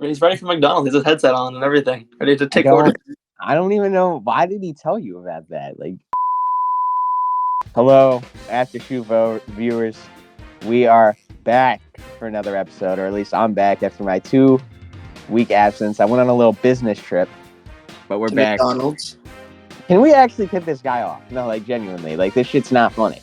He's ready for McDonald's. He has his headset on and everything, ready to I take orders. don't even know. Why did he tell you about that? Like, hello, Aftershow viewers. We are back for another episode, or at least I'm back after my 2-week absence. I went on a little business trip, but we're To back. McDonald's. Can we actually tip this guy off? No, like, genuinely. Like, this shit's not funny.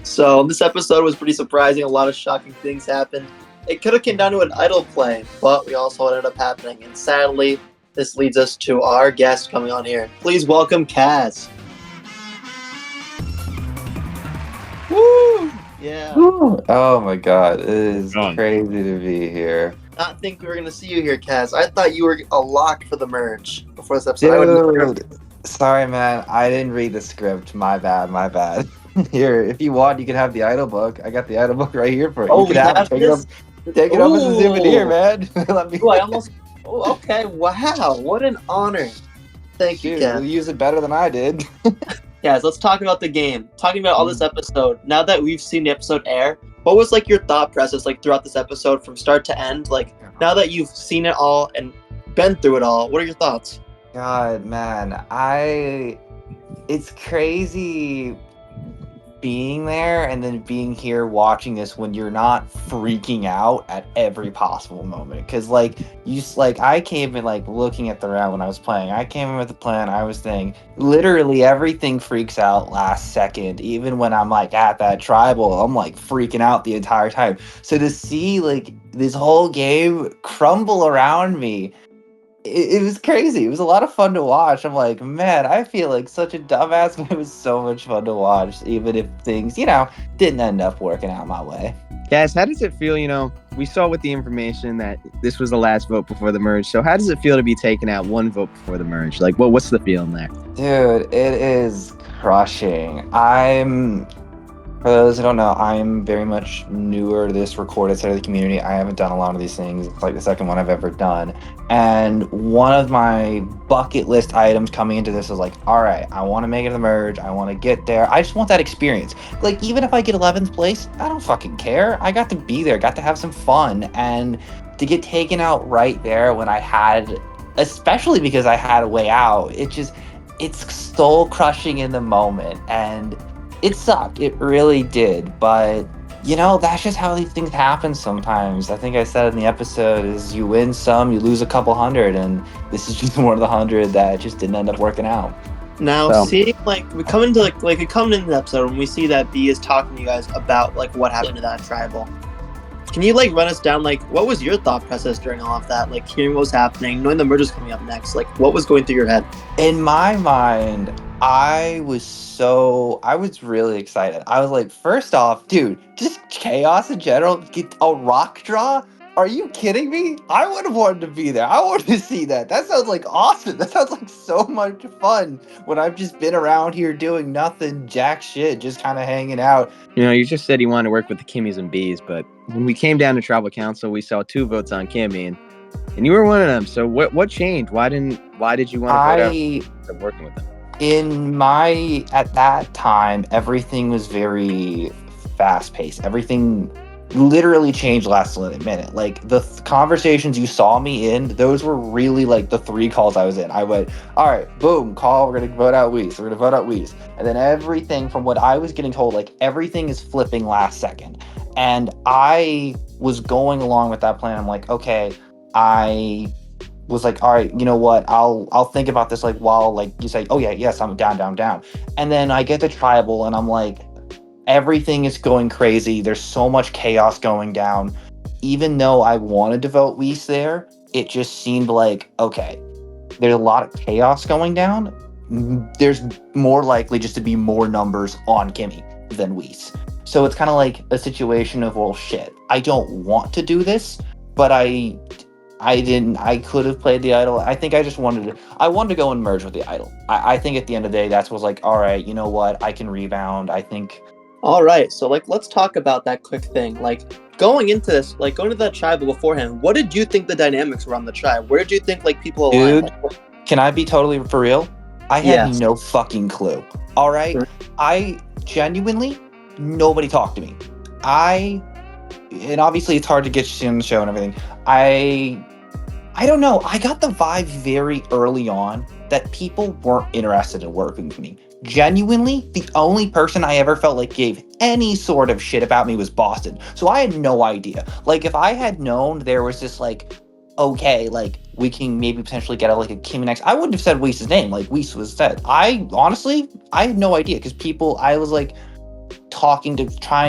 So this episode was pretty surprising. A lot of shocking things happened. It could have come down to an idol play, but we also ended up happening. And sadly, this leads us to our guest coming on here. Please welcome Kaz. Woo! Yeah. Oh my god, it is Done. crazy to be here. Not think we were gonna see you here, Kaz. I thought you were a lock for the merge before this episode. Dude, sorry man, I didn't read the script. My bad. Here, if you want, you can have the idol book. I got the idol book right here for you. Oh, You can have it. Take it up as a souvenir, man. Let me. Ooh, I almost. Oh, okay. Wow. What an honor. Thank you, Dude, Kaz. you'll use it better than I did. Guys, let's talk about the game. Talking about all this episode. Now that we've seen the episode air, what was like your thought process like throughout this episode from start to end? Like now that you've seen it all and been through it all, what are your thoughts? God, man, it's crazy being there and then being here watching this when you're not freaking out at every possible moment. Because I came in like looking at the round when I was playing. I came in with the plan. I was thinking literally everything freaks out last second. Even when I'm like at that tribal, I'm like freaking out the entire time. So to see like this whole game crumble around me, it was crazy. It was a lot of fun to watch. I'm like, man, I feel like such a dumbass, but it was so much fun to watch, even if things, didn't end up working out my way. Guys, how does it feel? We saw with the information that this was the last vote before the merge. So how does it feel to be taken out one vote before the merge? Like, what's the feeling there? Dude, it is crushing. For those who don't know, I'm very much newer to this recorded side of the community. I haven't done a lot of these things. It's like the second one I've ever done. And one of my bucket list items coming into this is like, all right, I want to make it to the merge. I want to get there. I just want that experience. Like, even if I get 11th place, I don't fucking care. I got to be there, got to have some fun. And to get taken out right there when I had, especially because I had a way out, it's soul crushing in the moment. And it sucked. It really did. But, that's just how these things happen sometimes. I think I said in the episode is you win some, you lose a couple hundred. And this is just one of the 100 that just didn't end up working out. Now, seeing, we come into, the episode and we see that B is talking to you guys about, what happened to that tribal. Can you, run us down, what was your thought process during all of that? Hearing what was happening, knowing the merge was coming up next, what was going through your head? In my mind, I was really excited. I was like, first off, dude, just chaos in general, get a rock draw? Are you kidding me? I would have wanted to be there. I wanted to see that. That sounds like awesome. That sounds like so much fun when I've just been around here doing nothing, jack shit, just kind of hanging out. You just said you wanted to work with the Kimmies and Bs, but when we came down to Tribal Council, we saw 2 votes on Kimmy, and you were one of them. So what changed? Why did you want to vote out working with them? At that time, everything was very fast-paced. Everything literally changed last minute. The conversations you saw me in, those were really the 3 calls I was in. I went, all right, boom, call, we're going to vote out Weiss. And then everything from what I was getting told, everything is flipping last second. And I was going along with that plan. I'm like, okay, I was like, all right, you know what? I'll think about this while you say, oh yeah, yes, I'm down. And then I get to tribal and I'm like, everything is going crazy. There's so much chaos going down. Even though I wanted to vote Weiss there, it just seemed like, okay, there's a lot of chaos going down. There's more likely just to be more numbers on Kimmy than Weiss. So it's kind of like a situation of, well, shit, I don't want to do this, but I could have played the idol. I think I just wanted to go and merge with the idol. I think at the end of the day, that's was like, all right, you know what? I can rebound. I think. All right. So let's talk about that quick thing. Going into this, going to that tribe beforehand, what did you think the dynamics were on the tribe? Where did you think people aligned? Dude, can I be totally for real? I had no fucking clue. All right. Sure. I genuinely, nobody talked to me. I and obviously it's hard to get you on the show and everything. I don't know. I got the vibe very early on that people weren't interested in working with me. Genuinely, the only person I ever felt like gave any sort of shit about me was Boston. So I had no idea. Like, if I had known there was this, like, okay, like, we can maybe potentially get a Kimmy next, I wouldn't have said Weiss' name. Like, Weiss was said. I had no idea because I was, like, trying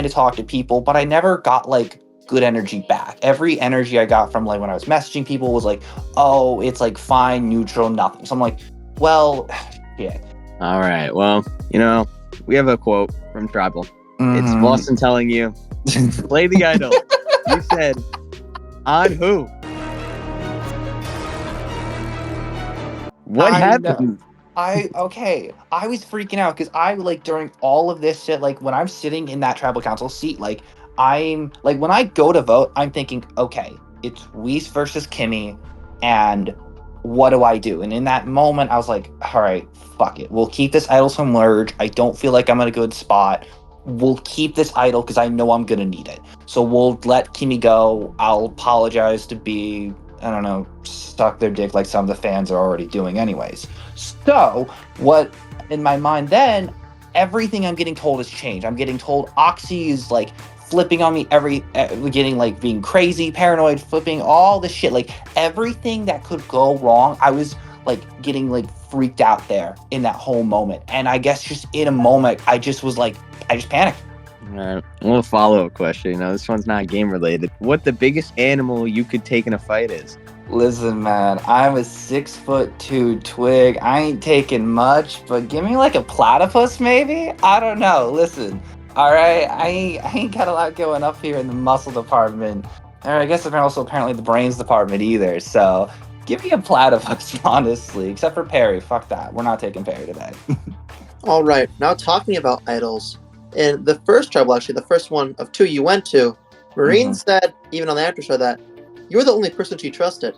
to talk to people, but I never got, like, good energy back. Every energy I got from, like, when I was messaging people was like, oh, it's like fine, neutral, nothing. So I'm like, well, yeah. All right. Well, we have a quote from Tribal. Mm-hmm. It's Boston telling you, play the idol. You said, on who? What happened? I was freaking out because I, like, during all of this shit, like, when I'm sitting in that tribal council seat, like, I'm like, when I go to vote, I'm thinking, okay, it's Weiss versus Kimmy, and what do I do? And in that moment, I was like, all right, fuck it. We'll keep this idol from merge. I don't feel like I'm in a good spot. We'll keep this idol because I know I'm gonna need it. So we'll let Kimmy go. I'll apologize to be, I don't know, suck their dick like some of the fans are already doing anyways. So what, in my mind then, everything I'm getting told has changed. I'm getting told Oxy is, like, flipping on me, getting, like, being crazy, paranoid, flipping, all this shit. Like, everything that could go wrong, I was, like, getting, like, freaked out there in that whole moment. And I guess just in a moment, I just panicked. All right. A little follow-up question. This one's not game related. What the biggest animal you could take in a fight is? Listen, man, I'm a 6'2" twig. I ain't taking much, but give me, like, a platypus, maybe? I don't know. Listen, all right, I ain't got a lot going up here in the muscle department. Or I guess apparently the brains department either. So give me a platypus, honestly. Except for Perry. Fuck that. We're not taking Perry today. All right. Now talking about idols, in the first tribal, actually, the first one of two you went to, Marine said, even on the Aftershow, that you were the only person she trusted.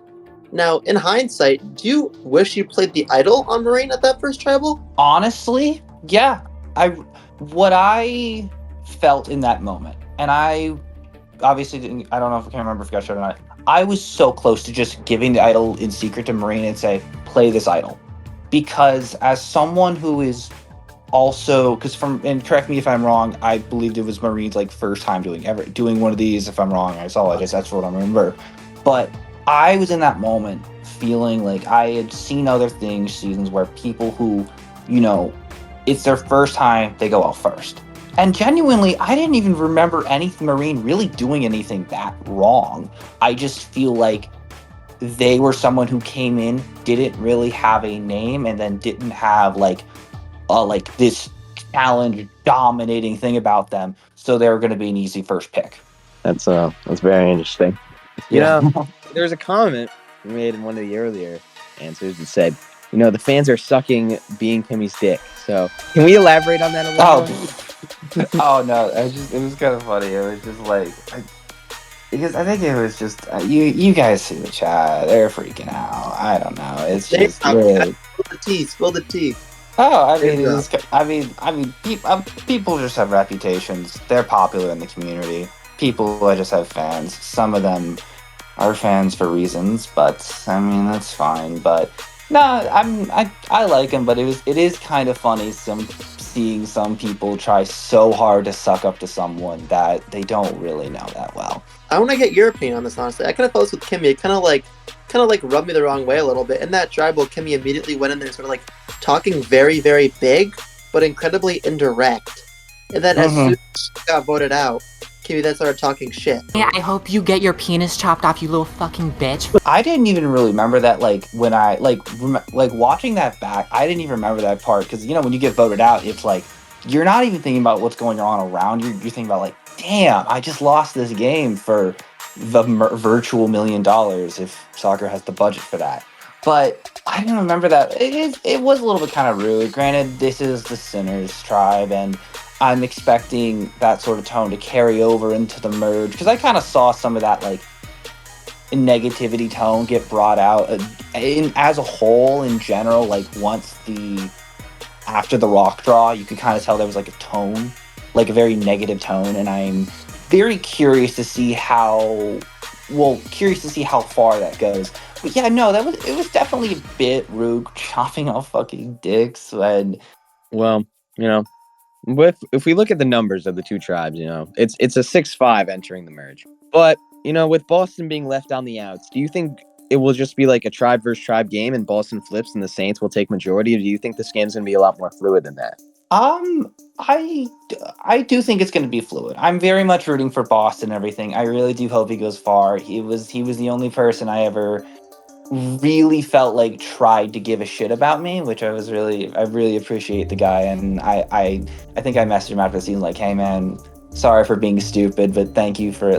Now, in hindsight, do you wish you played the idol on Marine at that first tribal? Honestly, yeah. What I felt in that moment, and I obviously didn't, I don't know if I can remember if I got showed or not. I was so close to just giving the idol in secret to Marine and say, play this idol. Because as someone who is also, and correct me if I'm wrong, I believed it was Marine's, like, first time doing one of these. If I'm wrong, I apologize. That's what I remember. But I was in that moment feeling like I had seen other seasons where people who, it's their first time, they go out first. And genuinely, I didn't even remember Marine really doing anything that wrong. I just feel like they were someone who came in, didn't really have a name, and then didn't have, like this challenge dominating thing about them. So they were going to be an easy first pick. That's very interesting. Yeah. There was a comment we made in one of the earlier answers that said, the fans are sucking being Kimmy's dick. So can we elaborate on that a little bit? Oh no, it was kind of funny. It was just like, because I think it was just you guys see the chat, they're freaking out. I don't know. It's just really... Spill the tea. Oh, people just have reputations. They're popular in the community. People just have fans. Some of them are fans for reasons, but I mean that's fine. But no, I like him, but it is kind of funny seeing some people try so hard to suck up to someone that they don't really know that well. I want to get your opinion on this, honestly. I kind of felt this with Kimmy. It kind of like rubbed me the wrong way a little bit. In that tribal, Kimmy immediately went in there sort of like talking very, very big, but incredibly indirect. And then as soon as she got voted out, Kimmy then started talking shit. Yeah, I hope you get your penis chopped off, you little fucking bitch. I didn't even really remember that, like, when I, watching that back, I didn't even remember that part, because, when you get voted out, it's like, you're not even thinking about what's going on around you, you're thinking about, like, damn, I just lost this game for the virtual $1 million, if soccer has the budget for that. But I didn't remember that. It was a little bit kind of rude. Granted, this is the Sinners tribe, and I'm expecting that sort of tone to carry over into the merge, because I kind of saw some of that, like, negativity tone get brought out as a whole in general. Like, after the rock draw, you could kind of tell there was, like, a tone, like a very negative tone, and I'm very curious to see how far that goes. But yeah, no, it was definitely a bit rude chopping off fucking dicks. And Well, if we look at the numbers of the two tribes, it's a 6-5 entering the merge. But, with Boston being left on the outs, do you think it will just be like a tribe versus tribe game and Boston flips and the Saints will take majority? Or do you think this game's going to be a lot more fluid than that? I do think it's going to be fluid. I'm very much rooting for Boston and everything. I really do hope he goes far. He was the only person I ever really felt like tried to give a shit about me, which I really appreciate the guy. And I think I messaged him after the season like, hey man, sorry for being stupid, but thank you for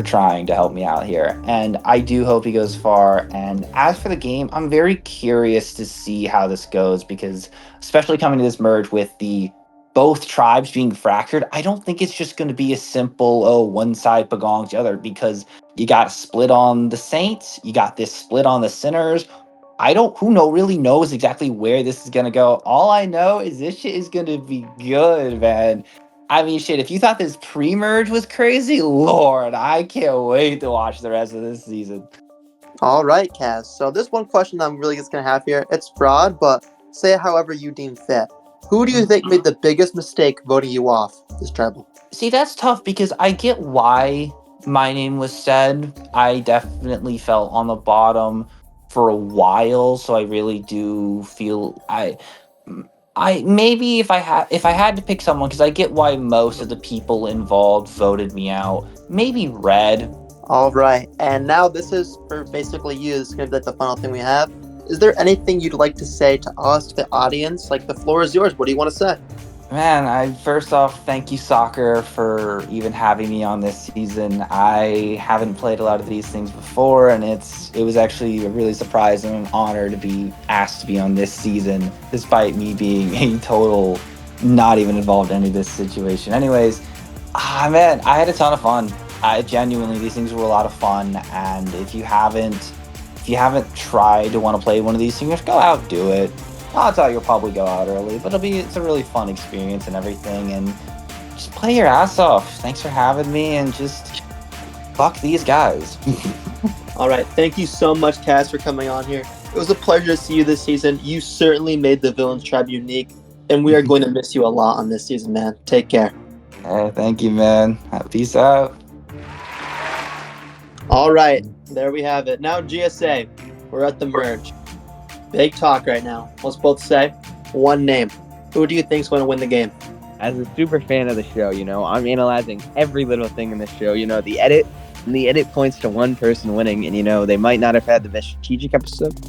trying to help me out here. And I do hope he goes far. And as for the game, I'm very curious to see how this goes, because especially coming to this merge with the both tribes being fractured, I don't think it's just going to be a simple, one side belongs to the other, because you got a split on the Saints, you got this split on the Sinners. Really knows exactly where this is going to go. All I know is this shit is going to be good, man. I mean, shit, if you thought this pre-merge was crazy, Lord, I can't wait to watch the rest of this season. All right, Kaz. So this one question I'm really just going to have here, it's broad, but say it however you deem fit. Who do you think made the biggest mistake voting you off this tribal? See, that's tough because I get why my name was said. I definitely felt on the bottom for a while, so I really do feel I maybe if I had to pick someone, because I get why most of the people involved voted me out, maybe Red. All right, and now this is for basically you. This is going to be like the final thing we have. Is there anything you'd like to say to us, to the audience? Like, the floor is yours. What do you want to say? Man, first off, thank you, Soccer, for even having me on this season. I haven't played a lot of these things before, and it was actually a really surprising honor to be asked to be on this season, despite me being a total not even involved in any of this situation. Anyways, man, I had a ton of fun. Genuinely, these things were a lot of fun, and if you haven't tried to want to play one of these things, go out, do it. Odds are you'll probably go out early, but it's a really fun experience and everything, and just play your ass off. Thanks for having me, and just fuck these guys. All right, thank you so much, Cass, for coming on here. It was a pleasure to see you this season. You certainly made the Villains Tribe unique, and we are going to miss you a lot on this season, man. Take care. Hey, thank you, man. Peace out. All right, there we have it. Now, GSA, we're at the merge. Big talk right now. Let's both say one name. Who do you think's going to win the game? As a super fan of the show, I'm analyzing every little thing in the show. The edit points to one person winning, and they might not have had the best strategic episode,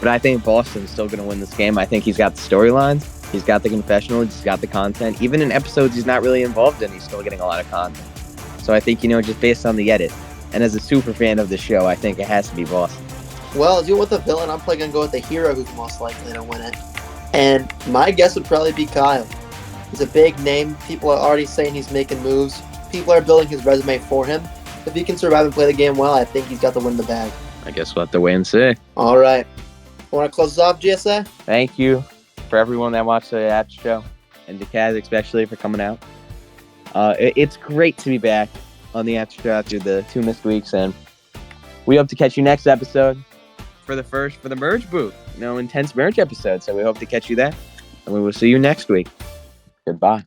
but I think Boston's still going to win this game. I think he's got the storylines, he's got the confessional, he's got the content. Even in episodes he's not really involved in, he's still getting a lot of content. So I think, just based on the edit, and as a super fan of the show, I think it has to be Boston. Well, as you went with the villain, I'm probably going to go with the hero who's most likely to win it. And my guess would probably be Kyle. He's a big name. People are already saying he's making moves. People are building his resume for him. If he can survive and play the game well, I think he's got to win the bag. I guess we'll have to wait and see. All right. Want to close us off, GSA? Thank you for everyone that watched the Aftershow, and to Kaz especially for coming out. It's great to be back on the Aftershow after the 2 missed weeks, and we hope to catch you next episode for the merge booth, intense merge episode. So we hope to catch you there, and we will see you next week. Goodbye.